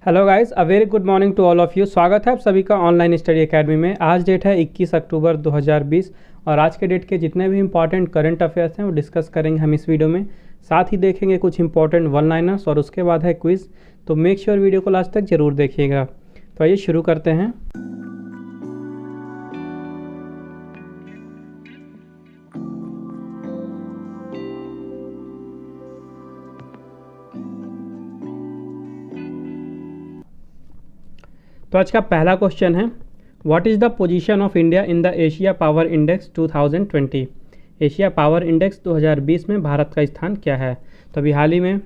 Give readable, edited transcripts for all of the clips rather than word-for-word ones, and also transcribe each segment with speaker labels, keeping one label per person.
Speaker 1: Hello guys, a very good morning to all of you. स्वागत है आप सभी का ऑनलाइन स्टडी एकेडमी में। आज डेट है 21 अक्टूबर 2020 और आज के डेट के जितने भी इंपॉर्टेंट करंट अफेयर्स हैं वो डिस्कस करेंगे हम इस वीडियो में। साथ ही देखेंगे कुछ इंपॉर्टेंट वन लाइनर्स और उसके बाद है क्विज़। तो मेक श्योर वीडियो को लास्ट तक ज़रूर देखिएगा। तो आइए शुरू करते हैं। तो आज का पहला क्वेश्चन है, what is the position of India in the Asia power index 2020। Asia power index 2020 में भारत का स्थान क्या है। तो अभी हाल ही में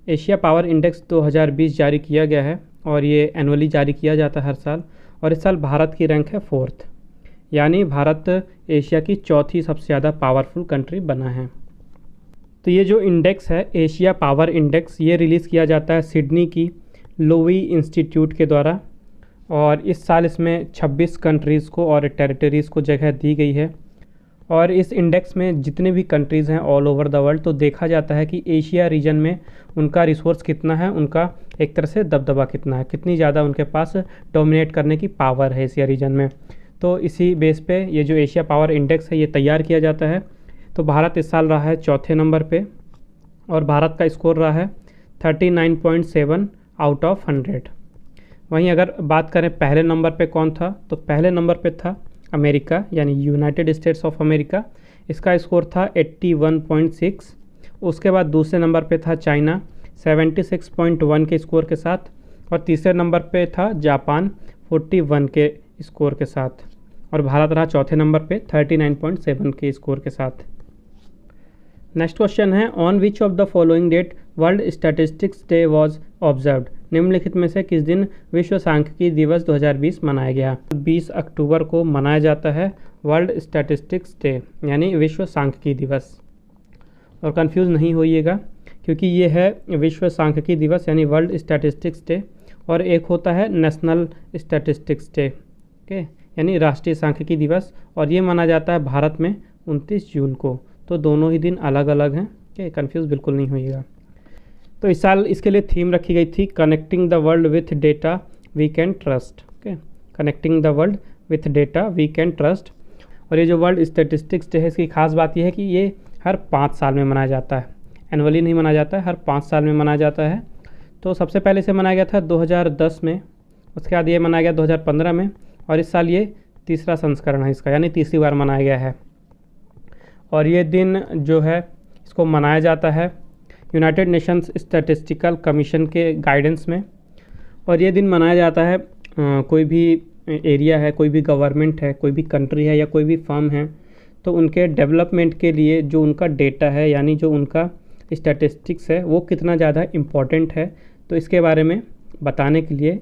Speaker 1: एशिया पावर इंडेक्स 2020 जारी किया गया है और ये एनुअली जारी किया जाता है हर साल। और इस साल भारत की रैंक है 4th, यानी भारत एशिया की चौथी सबसे ज़्यादा पावरफुल कंट्री बना है। तो ये जो इंडेक्स है एशिया पावर इंडेक्स, ये रिलीज़ किया जाता है सिडनी की लोवी इंस्टीट्यूट के द्वारा और इस साल इसमें 26 कंट्रीज़ को और टेरिटरीज़ को जगह दी गई है। और इस इंडेक्स में जितने भी कंट्रीज़ हैं ऑल ओवर द वर्ल्ड, तो देखा जाता है कि एशिया रीजन में उनका रिसोर्स कितना है, उनका एक तरह से दबदबा कितना है, कितनी ज़्यादा उनके पास डोमिनेट करने की पावर है एशिया रीजन में। तो इसी बेस पे ये जो एशिया पावर इंडेक्स है ये तैयार किया जाता है। तो भारत इस साल रहा है चौथे नंबर पे और भारत का स्कोर रहा है 39.7 आउट ऑफ 100। वहीं अगर बात करें पहले नंबर पे कौन था, तो पहले नंबर पे था अमेरिका यानी यूनाइटेड स्टेट्स ऑफ अमेरिका। इसका स्कोर था 81.6। उसके बाद दूसरे नंबर पे था चाइना 76.1 के स्कोर के साथ और तीसरे नंबर पे था जापान 41 के स्कोर के साथ और भारत रहा चौथे नंबर पे 39.7 के स्कोर के साथ। नेक्स्ट क्वेश्चन है, on which of the following date world statistics day was observed. निम्नलिखित में से किस दिन विश्व सांख्यिकी दिवस 2020 मनाया गया। 20 अक्टूबर को मनाया जाता है वर्ल्ड स्टैटिस्टिक्स डे यानी विश्व सांख्यिकी दिवस। और कंफ्यूज नहीं होइएगा क्योंकि ये है विश्व सांख्यिकी दिवस यानी वर्ल्ड स्टैटिस्टिक्स डे और एक होता है नेशनल स्टैटिस्टिक्स डे, ओके, यानी राष्ट्रीय सांख्यिकी दिवस, और ये माना जाता है भारत में 29 जून को। तो दोनों ही दिन अलग अलग हैं, ओके, कंफ्यूज बिल्कुल नहीं होइएगा। तो इस साल इसके लिए थीम रखी गई थी connecting the world with data we can trust, okay, connecting the world with data we can trust. और ये जो वर्ल्ड स्टैटिस्टिक्स डे है इसकी खास बात यह है कि ये हर 5 साल में मनाया जाता है, एनुअली नहीं मनाया जाता है, हर 5 साल में मनाया जाता है। तो सबसे पहले इसे मनाया गया था 2010 में, उसके बाद ये मनाया गया 2015 में और इस साल ये तीसरा संस्करण है इसका, यानी तीसरी बार मनाया गया है। और ये दिन जो है इसको मनाया जाता है यूनाइटेड नेशंस स्टैटिस्टिकल कमीशन के गाइडेंस में। और ये दिन मनाया जाता है कोई भी एरिया है, कोई भी गवर्नमेंट है, कोई भी कंट्री है या कोई भी फर्म है, तो उनके डेवलपमेंट के लिए जो उनका डेटा है यानी जो उनका स्टैटिस्टिक्स है वो कितना ज़्यादा इम्पॉर्टेंट है, तो इसके बारे में बताने के लिए,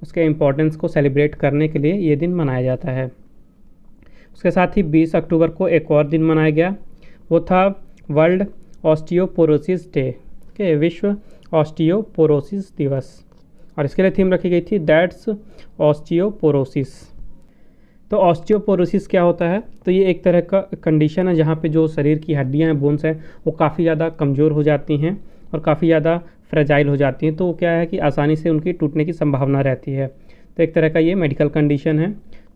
Speaker 1: उसके इम्पोर्टेंस को सेलिब्रेट करने के लिए ये दिन मनाया जाता है। उसके साथ ही 20 अक्टूबर को एक और दिन मनाया गया, वो था वर्ल्ड ऑस्टियोपोरोसिस डे, के विश्व ऑस्टियोपोरोसिस दिवस, और इसके लिए थीम रखी गई थी दैट्स ऑस्टियोपोरोसिस। तो ऑस्टियोपोरोसिस क्या होता है, तो ये एक तरह का कंडीशन है जहाँ पे जो शरीर की हड्डियाँ हैं, बोन्स हैं, वो काफ़ी ज़्यादा कमज़ोर हो जाती हैं और काफ़ी ज़्यादा फ्रेजाइल हो जाती हैं। तो क्या है कि आसानी से उनकी टूटने की संभावना रहती है। तो एक तरह का ये मेडिकल कंडीशन है।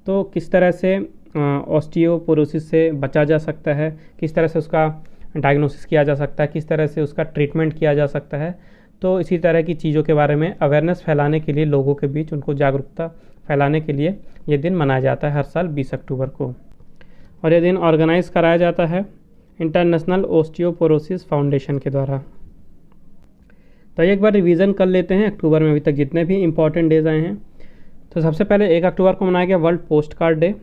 Speaker 1: तो किस तरह से ऑस्टियोपोरोसिस से बचा जा सकता है, किस तरह से उसका डायग्नोसिस किया जा सकता है, किस तरह से उसका ट्रीटमेंट किया जा सकता है, तो इसी तरह की चीज़ों के बारे में अवेयरनेस फैलाने के लिए, लोगों के बीच उनको जागरूकता फैलाने के लिए ये दिन मनाया जाता है हर साल 20 अक्टूबर को। और ये दिन ऑर्गेनाइज़ कराया जाता है इंटरनेशनल ऑस्टियोपोरोसिस फाउंडेशन के द्वारा। तो एक बार रिवीजन कर लेते हैं अक्टूबर में अभी तक जितने भी इंपॉर्टेंट डेज आए हैं। तो सबसे पहले 1 अक्टूबर को मनाया गया वर्ल्ड पोस्ट कार्ड डे,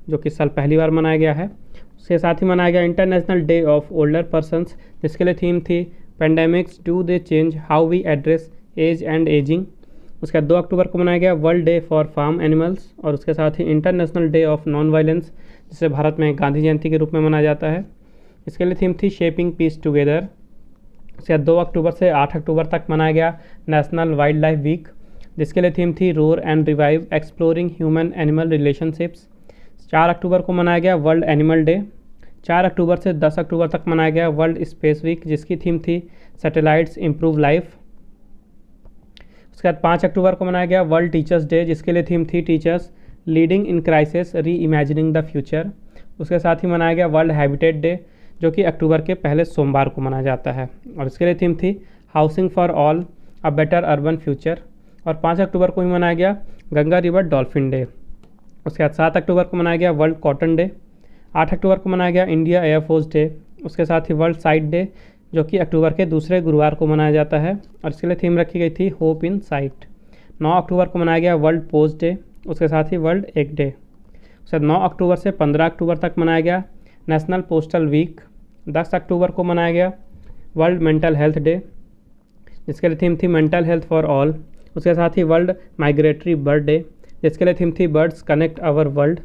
Speaker 1: जो कि इस साल पहली बार मनाया गया है। उसके साथ ही मनाया गया international day of older persons, जिसके लिए थीम थी pandemics do they change how we address age and ageing. उसके बाद 2 अक्टूबर को मनाया गया world day for farm animals और उसके साथ ही international day of non violence, जिसे भारत में गांधी जयंती के रूप में मनाया जाता है। इसके लिए थीम थी शेपिंग पीस टुगेदर। उसके बाद 2 अक्टूबर से 8 अक्टूबर तक मनाया गया नेशनल वाइल्ड लाइफ वीक, जिसके लिए थीम थी roar and revive exploring human animal relationships. 4 अक्टूबर को मनाया गया वर्ल्ड एनिमल डे। 4 अक्टूबर से 10 अक्टूबर तक मनाया गया वर्ल्ड स्पेस वीक, जिसकी थीम थी सैटेलाइट्स इम्प्रूव लाइफ। उसके बाद 5 अक्टूबर को मनाया गया वर्ल्ड टीचर्स डे, जिसके लिए थीम थी टीचर्स लीडिंग इन क्राइसिस री इमेजिनिंग द फ्यूचर। उसके साथ ही मनाया गया वर्ल्ड हैबिटेट डे, जो कि अक्टूबर के पहले सोमवार को मनाया जाता है, और इसके लिए थीम थी housing for all a better urban future. और 5 अक्टूबर को ही मनाया गया गंगा रिवर डॉल्फिन डे। उसके बाद 7 अक्टूबर को मनाया गया वर्ल्ड कॉटन डे। 8 अक्टूबर को मनाया गया इंडिया एयरफोर्स डे। उसके साथ ही वर्ल्ड साइट डे, जो कि अक्टूबर के दूसरे गुरुवार को मनाया जाता है, और इसके लिए थीम रखी गई थी होप इन साइट। 9 अक्टूबर को मनाया गया वर्ल्ड पोस्ट डे। उसके साथ ही वर्ल्ड एग डे। उसके बाद 9 अक्टूबर से 15 अक्टूबर तक मनाया गया नेशनल पोस्टल वीक। 10 अक्टूबर को मनाया गया वर्ल्ड मेंटल हेल्थ डे, जिसके लिए थीम थी मेंटल हेल्थ फॉर ऑल। उसके साथ ही वर्ल्ड माइग्रेटरी बर्ड डे, जिसके लिए थीम थी बर्ड्स कनेक्ट आवर वर्ल्ड।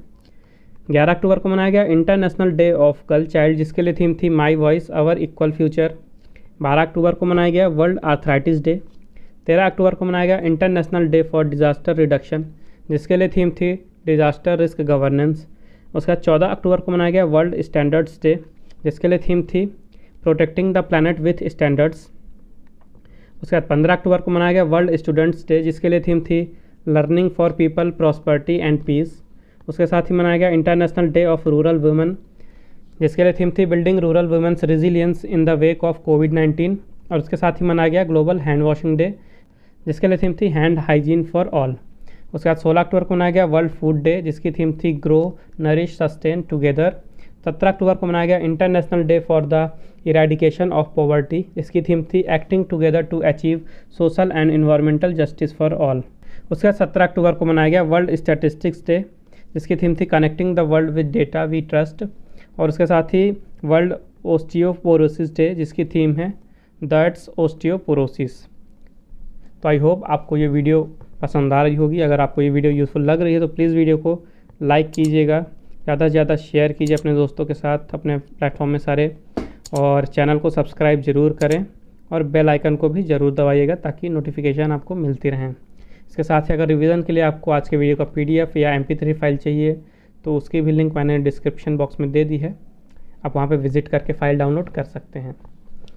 Speaker 1: 11 अक्टूबर को मनाया गया international day of girl child, जिसके लिए थीम थी my voice our equal future. 12 अक्टूबर को मनाया गया वर्ल्ड आर्थराइटिस डे। 13 अक्टूबर को मनाया गया international day for disaster reduction, जिसके लिए थीम थी डिजास्टर रिस्क गवर्नेंस। उसके बाद 14 अक्टूबर को मनाया गया वर्ल्ड स्टैंडर्ड्स डे, जिसके लिए थीम थी protecting the planet with standards. उसके बाद 15 अक्टूबर को मनाया गया वर्ल्ड स्टूडेंट्स डे, जिसके लिए थीम थी learning for people prosperity and peace. उसके साथ ही मनाया गया international day of rural women, जिसके लिए थीम थी building rural women's resilience in the wake of कोविड-19। और उसके साथ ही मनाया गया ग्लोबल हैंड वॉशिंग डे, जिसके लिए थीम थी हैंड हाइजीन फॉर ऑल। उसके बाद 16 अक्टूबर को मनाया गया वर्ल्ड फूड डे, जिसकी थीम थी ग्रो नरिश सस्टेन टुगेदर। 17 अक्टूबर को मनाया गया international day for the eradication of poverty, इसकी थीम थी acting together to achieve social and environmental justice for all. उसके बाद 17 अक्टूबर को मनाया गया वर्ल्ड स्टैटिस्टिक्स डे, जिसकी थीम थी connecting the world with data we trust. और उसके साथ ही वर्ल्ड ओस्टियोपोरोसिस डे, जिसकी थीम है दैट्स ओस्टियोपोरोसिस। तो आई होप आपको ये वीडियो पसंद आ रही होगी। अगर आपको ये वीडियो यूज़फुल लग रही है तो प्लीज़ वीडियो को लाइक कीजिएगा, ज़्यादा से ज़्यादा शेयर कीजिए अपने दोस्तों के साथ अपने प्लेटफॉर्म में सारे, और चैनल को सब्सक्राइब ज़रूर करें और बेल आइकन को भी ज़रूर दबाइएगा ताकि नोटिफिकेशन आपको मिलती रहें। इसके साथ ही अगर रिवीजन के लिए आपको आज के वीडियो का PDF या MP3 फाइल चाहिए तो उसकी भी लिंक मैंने डिस्क्रिप्शन बॉक्स में दे दी है, आप वहाँ पे विज़िट करके फ़ाइल डाउनलोड कर सकते हैं।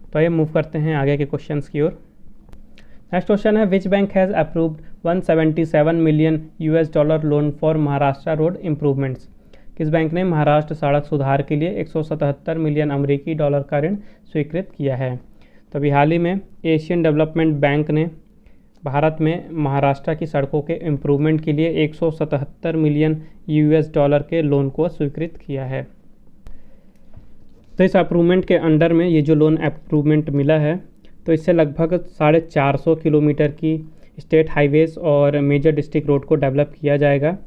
Speaker 1: तो आइए मूव करते हैं आगे के क्वेश्चंस की ओर। नेक्स्ट क्वेश्चन है which bank has approved $177 million loan for Maharashtra road improvements. किस बैंक ने महाराष्ट्र सड़क सुधार के लिए 177 मिलियन अमेरिकी डॉलर का ऋण स्वीकृत किया है। तो अभी हाल ही में एशियन डेवलपमेंट बैंक ने भारत में महाराष्ट्र की सड़कों के इम्प्रूवमेंट के लिए 177 मिलियन $, के लोन को स्वीकृत किया है। तो इस अप्रूवमेंट के अंडर में ये जो लोन अप्रूवमेंट मिला है, तो इससे लगभग 450 किलोमीटर की स्टेट हाईवेज और मेजर डिस्ट्रिक्ट रोड को डेवलप किया जाएगा।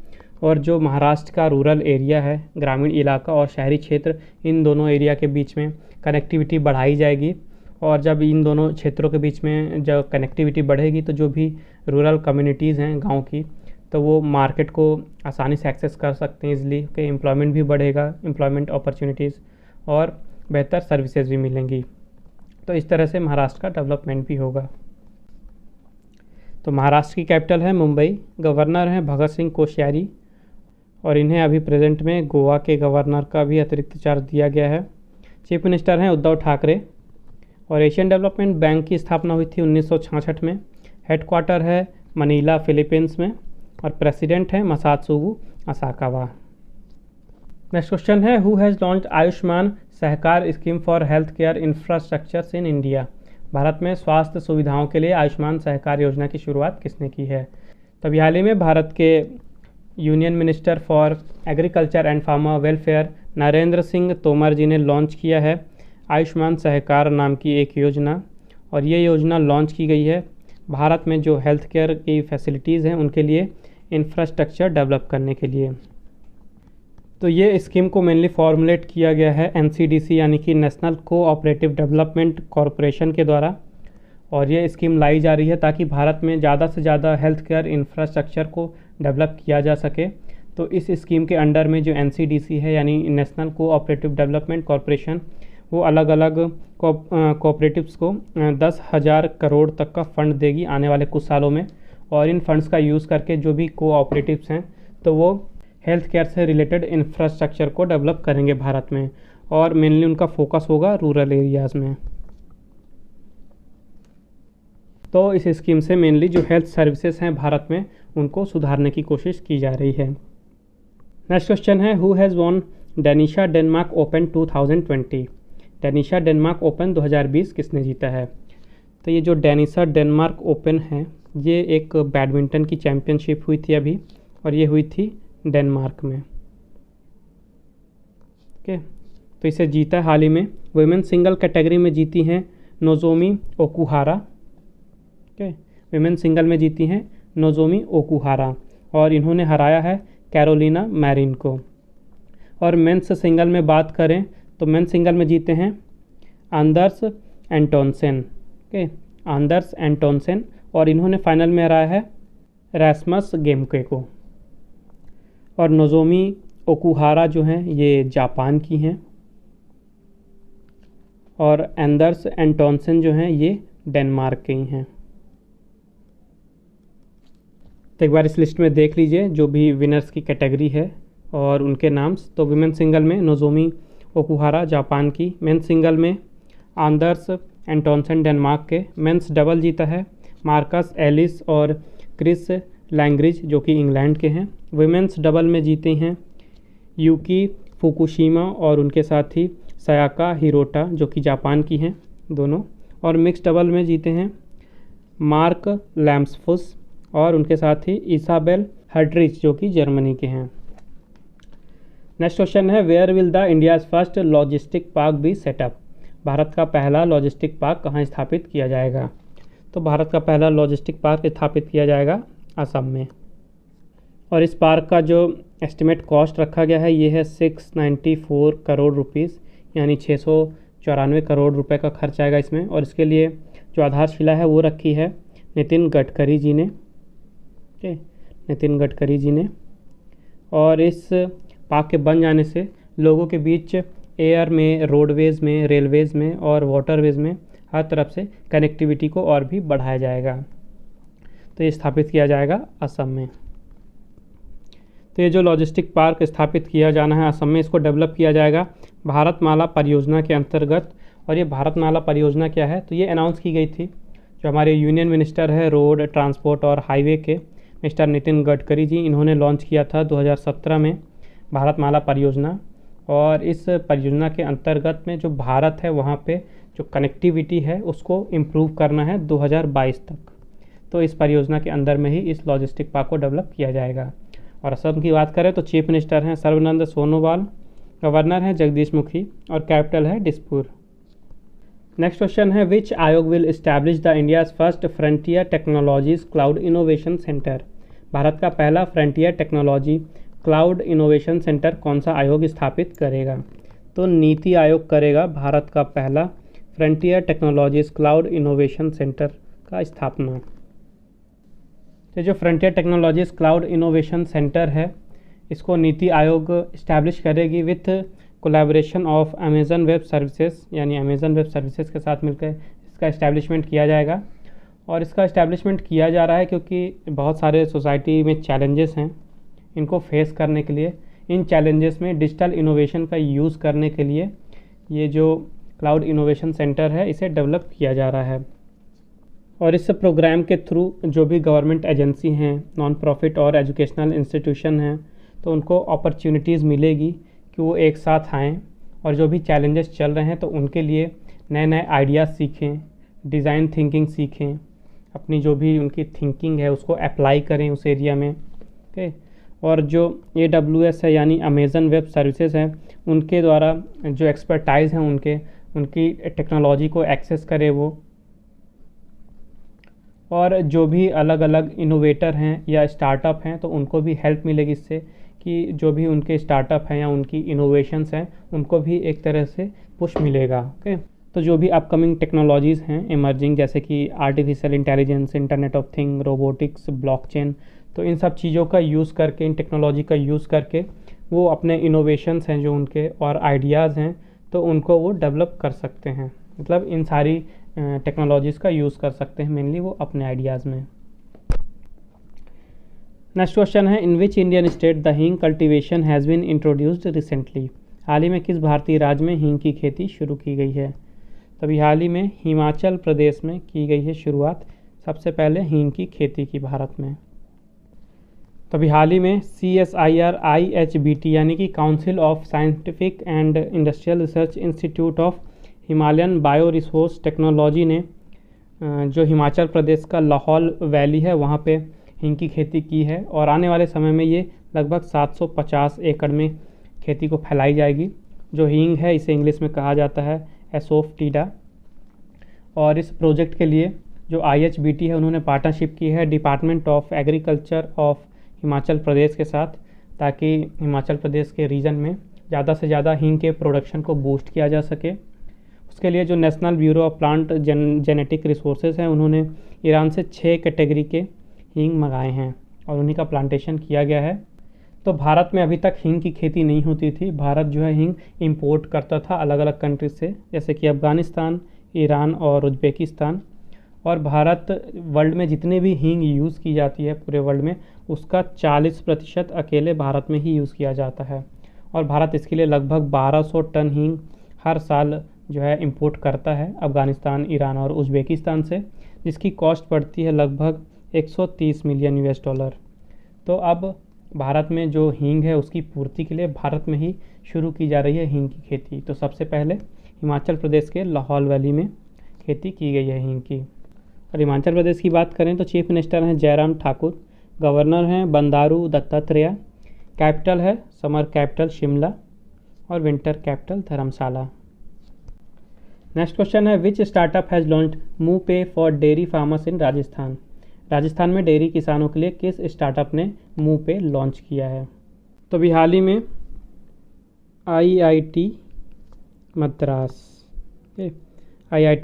Speaker 1: और जो महाराष्ट्र का रूरल एरिया है, ग्रामीण इलाका और शहरी क्षेत्र, इन दोनों एरिया के बीच में कनेक्टिविटी बढ़ाई जाएगी। और जब इन दोनों क्षेत्रों के बीच में जब कनेक्टिविटी बढ़ेगी तो जो भी रूरल कम्युनिटीज़ हैं गांव की, तो वो मार्केट को आसानी से एक्सेस कर सकते हैं ईज़िली, कि एम्प्लॉयमेंट भी बढ़ेगा, एम्प्लॉयमेंट अपॉर्चुनिटीज़ और बेहतर सर्विसेज भी मिलेंगी। तो इस तरह से महाराष्ट्र का डेवलपमेंट भी होगा। तो महाराष्ट्र की कैपिटल है मुंबई, गवर्नर हैं भगत सिंह कोश्यारी, और इन्हें अभी प्रेजेंट में गोवा के गवर्नर का भी अतिरिक्त चार्ज दिया गया है। चीफ मिनिस्टर हैं उद्धव ठाकरे, और एशियन डेवलपमेंट बैंक की स्थापना हुई थी 1966 में। हेडक्वार्टर है मनीला फिलीपींस में, और प्रेसिडेंट हैं मसात्सुगु असाकावा। नेक्स्ट क्वेश्चन है who has launched Ayushman Sahakar scheme for health care infrastructures in India. Bharat में स्वास्थ्य सुविधाओं के लिए आयुष्मान सहकार योजना की शुरुआत किसने की है। तभी हाल ही में भारत के union minister for agriculture and farmer welfare Narendra Singh Tomar ji ने लॉन्च किया है आयुष्मान सहकार नाम की एक योजना। और ये योजना लॉन्च की गई है भारत में जो हेल्थ केयर की फैसिलिटीज़ हैं उनके लिए इंफ्रास्ट्रक्चर डेवलप करने के लिए। तो ये स्कीम को मेनली फॉर्मुलेट किया गया है NCDC यानी कि नेशनल कोऑपरेटिव डेवलपमेंट कॉरपोरेशन के द्वारा। और ये स्कीम लाई जा रही है ताकि भारत में ज़्यादा से ज़्यादा हेल्थ केयर इंफ्रास्ट्रक्चर को डेवलप किया जा सके। तो इस स्कीम के अंडर में जो NCDC है यानी नेशनल कोऑपरेटिव डेवलपमेंट कॉरपोरेशन, वो अलग अलग कोऑपरेटिव्स को 10,000 करोड़ तक का फंड देगी आने वाले कुछ सालों में। और इन फंड्स का यूज़ करके जो भी कोऑपरेटिव्स हैं तो वो हेल्थ केयर से रिलेटेड इंफ्रास्ट्रक्चर को डेवलप करेंगे भारत में, और मेनली उनका फोकस होगा रूरल एरियाज़ में। तो इस स्कीम से मेनली जो हेल्थ सर्विसेज हैं भारत में उनको सुधारने की कोशिश की जा रही है। नेक्स्ट क्वेश्चन है, who has won Danisa Denmark open 2020? Danisa Denmark open 2020 किसने जीता है? तो ये जो डेनिशा डेनमार्क ओपन है ये एक बैडमिंटन की चैम्पियनशिप हुई थी अभी, और ये हुई थी डेनमार्क में। ओके, तो इसे जीता हाल ही में वुमेन सिंगल कैटेगरी में जीती हैं Nozomi Okuhara. Okay, women single में जीती हैं नोजोमी ओकुहारा और इन्होंने हराया है कैरोलिना मैरिन को। और मेंस सिंगल में बात करें तो मेंस सिंगल में जीते हैं आंदर्स एंटोनसेन। ओके, आंदर्स एंटोनसेन, और इन्होंने फाइनल में हराया है रैस्मस गेमके को। और नोजोमी ओकुहारा जो हैं ये जापान की हैं और एंदर्स एंटोनसेन जो हैं ये डेनमार्क के ही हैं। तो एक बार इस लिस्ट में देख लीजिए जो भी विनर्स की कैटेगरी है और उनके नाम। तो विमेन सिंगल में नोजोमी ओकुहारा जापान की, मेन सिंगल में आंदर्स एंटोनसेन डेनमार्क के, मेंस डबल जीता है मार्कस एलिस और क्रिस लैंग्रिज जो कि इंग्लैंड के हैं। विमेंस डबल में जीते हैं यूकी फुकुशिमा और उनके साथ ही सयाका हिरोटा जो कि जापान की हैं दोनों। और मिक्स डबल में जीते हैं मार्क लैम्सफुस और उनके साथ ही इसाबेल हर्ट्रिच जो कि जर्मनी के हैं। नेक्स्ट क्वेश्चन है, where will the India's first logistic park be set up? Bharat का पहला लॉजिस्टिक पार्क कहाँ स्थापित किया जाएगा? तो भारत का पहला लॉजिस्टिक पार्क स्थापित किया जाएगा असम में। और इस पार्क का जो एस्टिमेट कॉस्ट रखा गया है ये है 694 करोड़ रुपीज़, यानी 694 करोड़ रुपए का खर्च आएगा इसमें। और इसके लिए जो आधारशिला है वो रखी है नितिन गडकरी जी ने। ओके, नितिन गडकरी जी ने। और इस पार्क के बन जाने से लोगों के बीच एयर में, रोडवेज़ में, रेलवेज़ में और वाटरवेज़ में हर तरफ से कनेक्टिविटी को और भी बढ़ाया जाएगा। तो ये स्थापित किया जाएगा असम में। तो ये जो लॉजिस्टिक पार्क स्थापित किया जाना है असम में, इसको डेवलप किया जाएगा भारतमाला परियोजना के अंतर्गत। और ये भारतमाला परियोजना क्या है? तो ये अनाउंस की गई थी, जो हमारे यूनियन मिनिस्टर है रोड ट्रांसपोर्ट और हाईवे के मिस्टर नितिन गडकरी जी, इन्होंने लॉन्च किया था 2017 में भारतमाला परियोजना। और इस परियोजना के अंतर्गत में जो भारत है वहाँ पे जो कनेक्टिविटी है उसको इम्प्रूव करना है 2022 तक। तो इस परियोजना के अंदर में ही इस लॉजिस्टिक पार्क को डेवलप किया जाएगा। और असम की बात करें तो चीफ मिनिस्टर हैं सर्बानंद सोनोवाल, गवर्नर हैं जगदीश मुखी और कैपिटल है दिसपुर। नेक्स्ट क्वेश्चन है, विच आयोग will establish the India's first frontier technologies cloud innovation centre? Bharat का पहला frontier technology cloud innovation centre कौन सा आयोग स्थापित करेगा? तो नीति आयोग करेगा भारत का पहला frontier technologies cloud innovation centre का स्थापना। तो जो frontier technologies cloud innovation centre है इसको नीति आयोग इस्टेब्लिश करेगी with collaboration of Amazon web services, यानी अमेज़न वेब सर्विसेज के साथ मिलकर इसका इस्टेब्लिशमेंट किया जाएगा। और इसका इस्टेब्लिशमेंट किया जा रहा है क्योंकि बहुत सारे सोसाइटी में चैलेंजेस हैं, इनको फेस करने के लिए, इन चैलेंजेस में डिजिटल इनोवेशन का यूज़ करने के लिए ये जो क्लाउड इनोवेशन सेंटर है इसे डेवलप किया जा रहा है। और इस प्रोग्राम के थ्रू जो भी गवर्नमेंट एजेंसी हैं, नॉन प्रॉफिट और एजुकेशनल इंस्टीट्यूशन हैं, तो उनको अपॉर्चुनिटीज़ मिलेगी कि वो एक साथ आएँ और जो भी चैलेंजेस चल रहे हैं तो उनके लिए नए नए आइडियाज़ सीखें, डिज़ाइन थिंकिंग सीखें, अपनी जो भी उनकी थिंकिंग है उसको अप्लाई करें उस एरिया में। ओके, और जो AWS है यानी अमेज़न वेब सर्विसेज हैं उनके द्वारा जो एक्सपर्टाइज़ हैं उनकी टेक्नोलॉजी को एक्सेस करे वो। और जो भी अलग अलग इनोवेटर हैं या स्टार्टअप हैं तो उनको भी हेल्प मिलेगी इससे कि जो भी उनके स्टार्टअप हैं या उनकी इनोवेशंस हैं उनको भी एक तरह से पुश मिलेगा। ओके, तो जो भी अपकमिंग टेक्नोलॉजीज़ हैं इमर्जिंग, जैसे कि artificial intelligence, internet of thing, robotics, blockchain, तो इन सब चीज़ों का यूज़ करके, इन टेक्नोलॉजी का यूज़ करके वो अपने इनोवेशंस हैं जो उनके और आइडियाज़ हैं तो उनको वो डेवलप कर सकते हैं। मतलब इन सारी टेक्नोलॉजीज़ का यूज़ कर सकते हैं मेनली वो अपने आइडियाज़ में। नेक्स्ट क्वेश्चन है, in which Indian state the hing cultivation has been introduced recently? हाल ही में किस भारतीय राज्य में हींग की खेती शुरू की गई है? तभी हाल ही में हिमाचल प्रदेश में की गई है शुरुआत सबसे पहले हींग की खेती की भारत में? तो अभी हाल ही में CSIR IHBT यानी कि council of scientific and industrial research institute of Himalayan bio resource technology ने जो हिमाचल प्रदेश का लाहौल वैली है वहाँ पे हींग की खेती की है और आने वाले समय में ये लगभग 750 एकड़ में खेती को फैलाई जाएगी। जो हींग है इसे इंग्लिश में कहा जाता है एसोफटीडा। और इस प्रोजेक्ट के लिए जो IHBT है उन्होंने पार्टनरशिप की है department of agriculture of Himachal Pradesh के साथ, ताकि हिमाचल प्रदेश के रीजन में ज़्यादा से ज़्यादा हींग के प्रोडक्शन को बूस्ट किया जा सके। उसके लिए जो national bureau of plant genetic resources हैं उन्होंने ईरान से 6 कैटेगरी के हींग मंगाए हैं और उन्हीं का प्लांटेशन किया गया है। तो भारत में अभी तक हींग की खेती नहीं होती थी। भारत जो है हींग इंपोर्ट करता था अलग अलग कंट्रीज से, जैसे कि अफ़गानिस्तान, ईरान और उज़्बेकिस्तान। और भारत वर्ल्ड में जितने भी हींग यूज़ की जाती है पूरे वर्ल्ड में उसका 40% अकेले भारत में ही यूज़ किया जाता है। और भारत इसके लिए लगभग 1200 टन हींग हर साल जो है इंपोर्ट करता है अफ़गानिस्तान, ईरान और उज़्बेकिस्तान से, जिसकी कॉस्ट पड़ती है लगभग 130 मिलियन $। तो अब भारत में जो हींग है उसकी पूर्ति के लिए भारत में ही शुरू की जा रही है हींग की खेती। तो सबसे पहले हिमाचल प्रदेश के लाहौल वैली में खेती की गई है हींग की। और हिमाचल प्रदेश की बात करें तो चीफ मिनिस्टर हैं जयराम ठाकुर, गवर्नर हैं बंडारू दत्तात्रेय, कैपिटल है समर कैपिटल शिमला और विंटर कैपिटल धर्मशाला। नेक्स्ट क्वेश्चन है विच स्टार्टअप हैज़ लॉन्च्ड मूव पे for dairy farmers in Rajasthan? Rajasthan में डेयरी किसानों के लिए किस स्टार्टअप ने मूव पे लॉन्च किया है? तो अभी हाल ही में IIT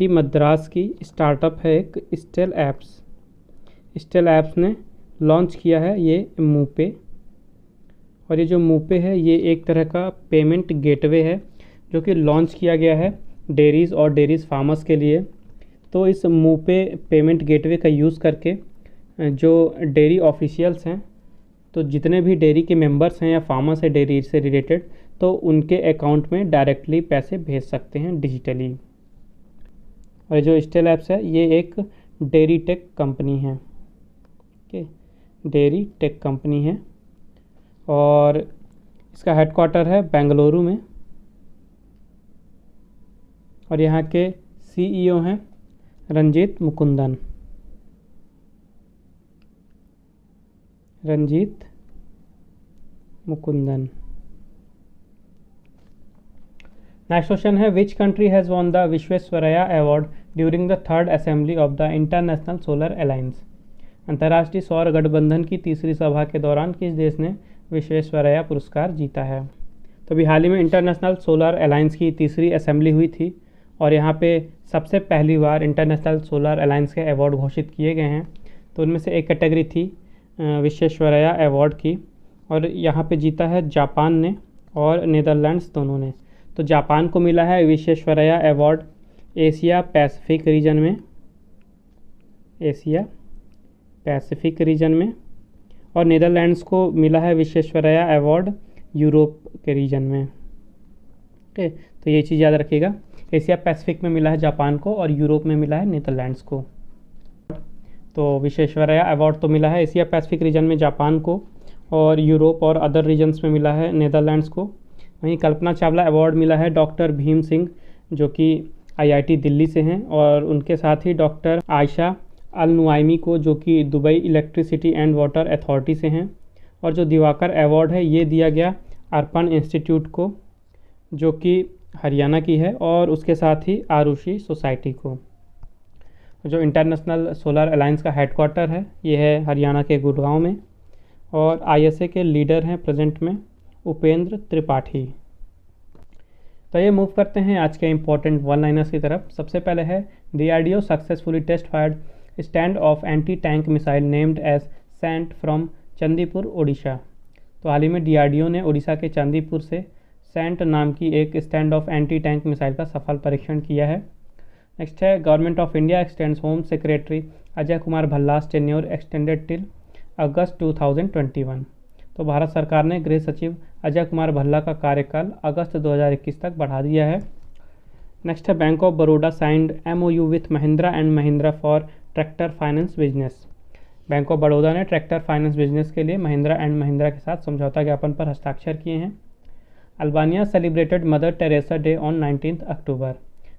Speaker 1: मद्रास की स्टार्टअप है एक स्टेल एप्स ने लॉन्च किया है ये मूव पे। और ये जो मूव पे है ये एक तरह का पेमेंट गेटवे है जो कि लॉन्च किया गया है डेयरीज़ और डेयरीज़ फार्मर्स के लिए। तो इस मूव पे पेमेंट गेटवे का यूज़ करके जो डेयरी ऑफिशियल्स हैं, तो जितने भी डेयरी के मेंबर्स हैं या फार्मर्स हैं डेयरी से रिलेटेड, तो उनके अकाउंट में डायरेक्टली पैसे भेज सकते हैं डिजिटली। और जो स्टेल एप्स है ये एक डेयरी टेक कंपनी है, डेयरी टेक कंपनी है और इसका हेडक्वार्टर है बेंगलुरु में। और यहाँ के CEO हैं रंजीत मुकुंदन। नेक्स्ट क्वेश्चन है which country has won the Visvesvaraya award during the 3rd assembly of the international solar alliance? अंतर्राष्ट्रीय सौर गठबंधन की तीसरी सभा के दौरान किस देश ने विश्वेश्वरैया पुरस्कार जीता है? तो अभी हाल ही में इंटरनेशनल सोलर अलायंस की तीसरी असेंबली हुई थी और यहाँ पे सबसे पहली बार इंटरनेशनल सोलर अलायंस के अवार्ड घोषित किए गए हैं। तो उनमें से एक कैटेगरी थी विश्वेश्वरैया अवार्ड की और यहाँ पे जीता है जापान ने और नीदरलैंड्स दोनों ने। तो जापान को मिला है Visvesvaraya award Asia Pacific region में और नीदरलैंड्स को मिला है विश्वेश्वरैया अवार्ड यूरोप के रीजन में। ओके, तो ये चीज़ याद रखिएगा, एशिया पैसिफिक में मिला है जापान को और यूरोप में मिला है नीदरलैंड्स को। तो विश्वेश्वरैया अवार्ड तो मिला है एशिया पैसिफिक रीजन में जापान को और यूरोप और अदर रीजन्स में मिला है नीदरलैंड्स को। वहीं कल्पना चावला अवार्ड मिला है डॉक्टर भीम सिंह जो कि IIT दिल्ली से हैं और उनके साथ ही डॉक्टर आयशा अल नुआइमी को जो कि Dubai electricity and water authority से हैं। और जो दिवाकर अवार्ड है ये दिया गया अर्पण इंस्टीट्यूट को जो कि हरियाणा की है और उसके साथ ही आरुषि सोसाइटी को। जो इंटरनेशनल सोलर अलायंस का हेडक्वार्टर है ये है हरियाणा के गुड़गांव में और ISA के लीडर हैं प्रेजेंट में उपेंद्र त्रिपाठी। तो ये मूव करते हैं आज के इम्पोर्टेंट वन लाइनर्स की तरफ। सबसे पहले है DRDO successfully test fired stand off anti tank missile named as SANT from Chandipur Odisha. तो हाल ही में DRDO ने ओडिशा के चंदीपुर से सेंट नाम की एक stand off anti tank missile का सफल परीक्षण किया है। नेक्स्ट है government of India extends home secretary Ajay Kumar Bhalla's tenure extended till August 2021। तो भारत सरकार ने गृह सचिव अजय कुमार भल्ला का कार्यकाल अगस्त 2021 तक बढ़ा दिया है। नेक्स्ट है bank of Baroda signed MOU with Mahindra and Mahindra for tractor finance business. Bank of Baroda ने ट्रैक्टर फाइनेंस बिजनेस के लिए महिंद्रा एंड महिंद्रा के साथ समझौता ज्ञापन पर हस्ताक्षर किए हैं। Albania celebrated mother Teresa day on 19 अक्टूबर।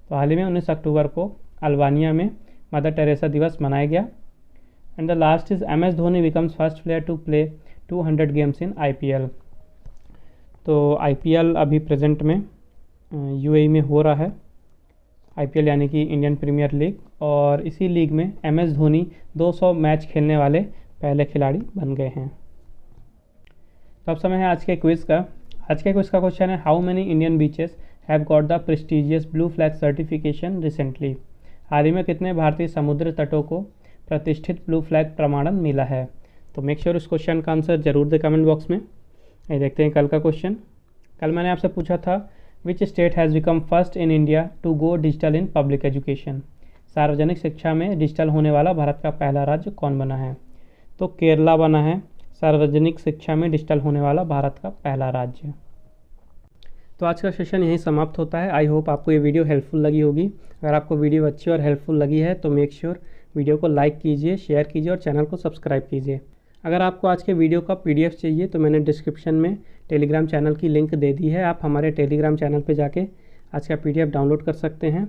Speaker 1: तो हाल ही में 19 अक्टूबर को अल्बानिया में मदर टेरेसा दिवस मनाया गया। And the last is MS Dhoni becomes first player to play 200 games in IPL। तो IPL अभी प्रेजेंट में UAE में हो रहा है, IPL यानी कि इंडियन प्रीमियर लीग, और इसी लीग में MS धोनी 200 मैच खेलने वाले पहले खिलाड़ी बन गए हैं। तो अब समय है आज के क्विज़ का। आज के क्विज़ का क्वेश्चन है, how many Indian beaches have got the prestigious blue flag certification recently. हाल ही में कितने भारतीय समुद्र तटों को प्रतिष्ठित ब्लू फ्लैग प्रमाणन मिला है। तो मेक श्योर इस क्वेश्चन का आंसर जरूर दे कमेंट बॉक्स में। ये देखते हैं कल का क्वेश्चन। कल मैंने आपसे पूछा था, which state has become first in India to go digital in public education. सार्वजनिक शिक्षा में डिजिटल होने वाला भारत का पहला राज्य कौन बना है। तो केरला बना है सार्वजनिक शिक्षा में डिजिटल होने वाला भारत का पहला राज्य। तो आज का सेशन यहीं समाप्त होता है। आई होप आपको ये वीडियो हेल्पफुल लगी होगी। अगर आपको वीडियो अच्छी और हेल्पफुल लगी है तो मेक श्योर वीडियो को लाइक कीजिए, शेयर कीजिए और चैनल को सब्सक्राइब कीजिए। अगर आपको आज के वीडियो का PDF चाहिए तो मैंने डिस्क्रिप्शन में टेलीग्राम चैनल की लिंक दे दी है। आप हमारे टेलीग्राम चैनल पे जाके आज का PDF डाउनलोड कर सकते हैं।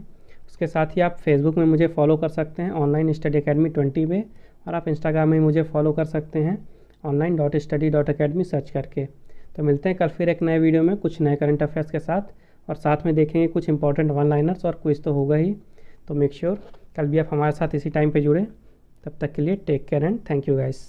Speaker 1: उसके साथ ही आप फेसबुक में मुझे फॉलो कर सकते हैं ऑनलाइन स्टडी अकेडमी 20 पे, और आप इंस्टाग्राम में मुझे फॉलो कर सकते हैं online.study.academy सर्च करके। तो मिलते हैं कल फिर एक नए वीडियो में कुछ नए करंट अफेयर्स के साथ, और साथ में देखेंगे कुछ इंपॉर्टेंट वन लाइनर्स और क्विज तो होगा ही। तो मेक श्योर कल भी आप हमारे साथ इसी टाइम पे जुड़े। तब तक के लिए take care and thank you guys.